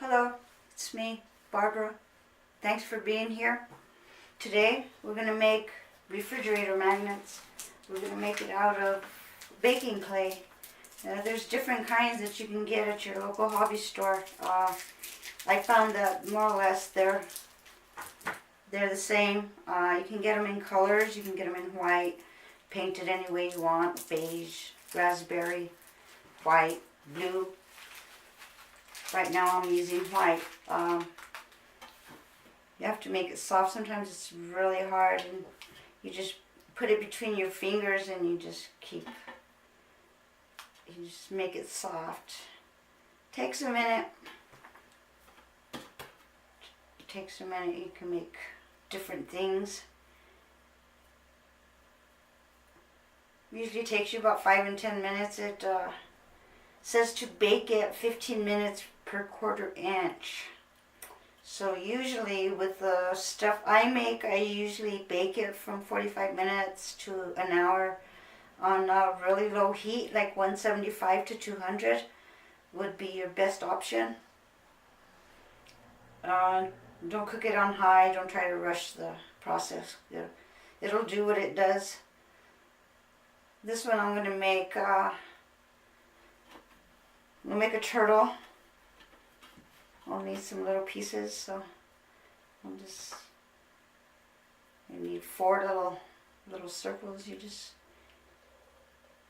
Hello, it's me, Barbara. Thanks for being here. Today we're going to make refrigerator magnets. We're going to make it out of baking clay. There's different kinds that you can get at your local hobby store. I found that more or less they're the same. You can get them in colors. You can get them in white, painted any way you want, beige, raspberry, white, blue. Right now I'm using white. You have to make it soft. Sometimes it's really hard, and you just put it between your fingers and you just make it soft. Takes a minute. It takes a minute. You can make different things. Usually takes you about 5 and 10 minutes. It says to bake it 15 minutes per quarter inch. So usually with the stuff I make, I usually bake it from 45 minutes to an hour on a really low heat, like 175 to 200 would be your best option. Don't cook it on high. Don't try to rush the process. It'll do what it does. This one I'm going to make, we'll make a turtle. I'll need some little pieces, so I need 4 little circles. You just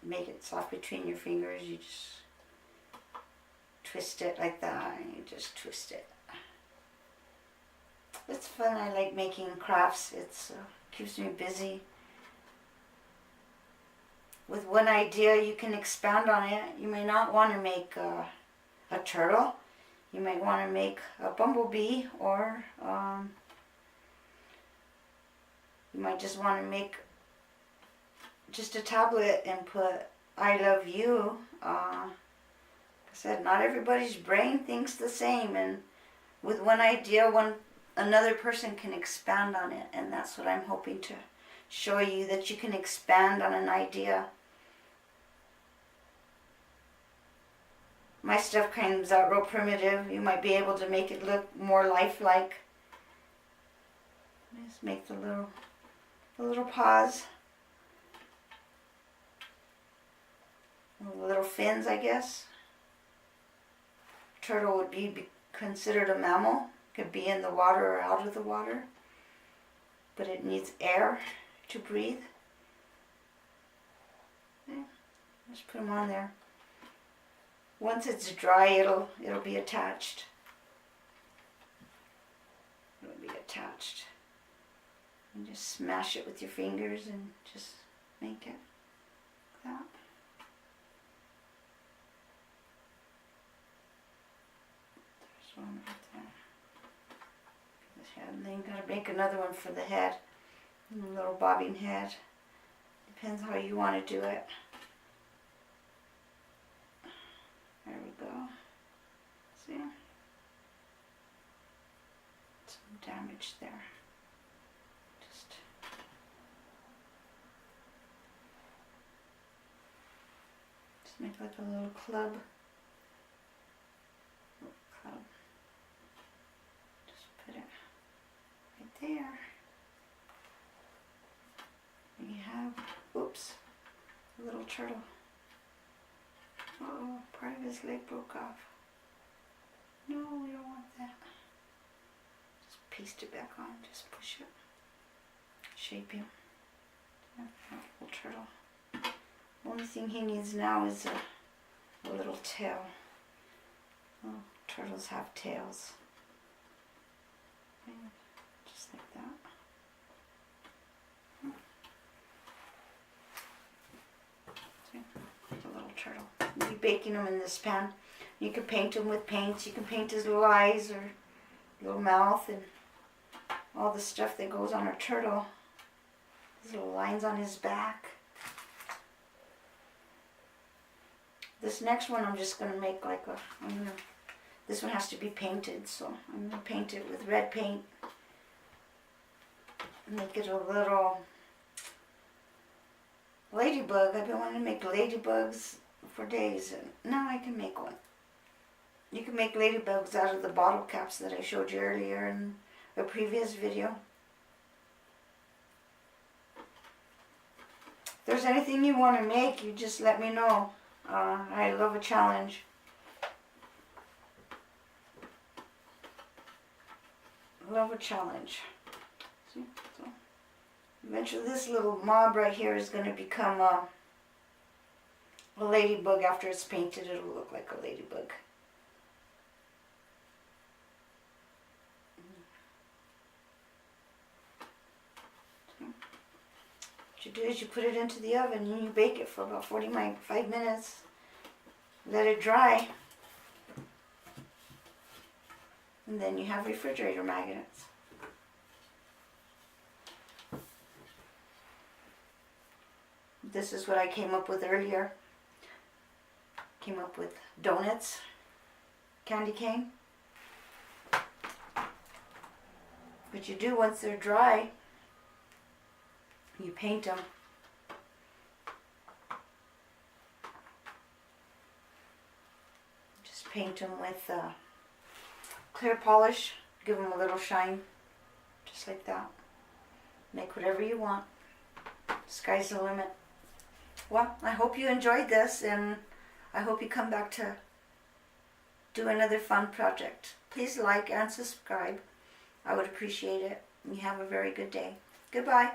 make it soft between your fingers. You just twist it like that, and you just twist it. It's fun. I like making crafts. It's keeps me busy. With one idea, you can expand on it. You may not want to make a turtle. You might want to make a bumblebee, or you might just want to make just a tablet and put I love you. Like I said, not everybody's brain thinks the same, and with one idea, another person can expand on it, and that's what I'm hoping to show you, that you can expand on an idea. My stuff comes out real primitive. You might be able to make it look more lifelike. Just make the little paws, the little fins, I guess. Turtle would be considered a mammal. Could be in the water or out of the water, but it needs air to breathe. Okay. Just put them on there. Once it's dry, it'll be attached. It'll be attached. And just smash it with your fingers and just make it like that. There's one right there. And then you gotta make another one for the head. A little bobbing head. Depends how you want to do it. There we go. See? Some damage there. Just make like a little club. Just put it right there. We have, oops, a little turtle. Oh, part of his leg broke off. No, we don't want that. Just paste it back on, just push it. Shape him. Little turtle. Only thing he needs now is a little tail. Oh, turtles have tails. And just like that. The little turtle. We'll be baking them in this pan. You can paint them with paints. You can paint his little eyes or little mouth and all the stuff that goes on a turtle. These little lines on his back. This next one I'm just going to make like this one has to be painted, so I'm going to paint it with red paint. Make it a little ladybug. I've been wanting to make ladybugs for days, and now I can make one. You can make ladybugs out of the bottle caps that I showed you earlier in a previous video. If there's anything you want to make, you just let me know. I love a challenge. Love a challenge. See? So eventually this little mob right here is going to become a ladybug. After it's painted, it'll look like a ladybug. What you do is you put it into the oven and you bake it for about 45 minutes. Let it dry. And then you have refrigerator magnets. This is what I came up with earlier. Came up with donuts, candy cane. What you do once they're dry, you paint them. Just paint them with clear polish, give them a little shine, just like that. Make whatever you want. Sky's the limit. Well, I hope you enjoyed this, and I hope you come back to do another fun project. Please like and subscribe. I would appreciate it. You have a very good day. Goodbye.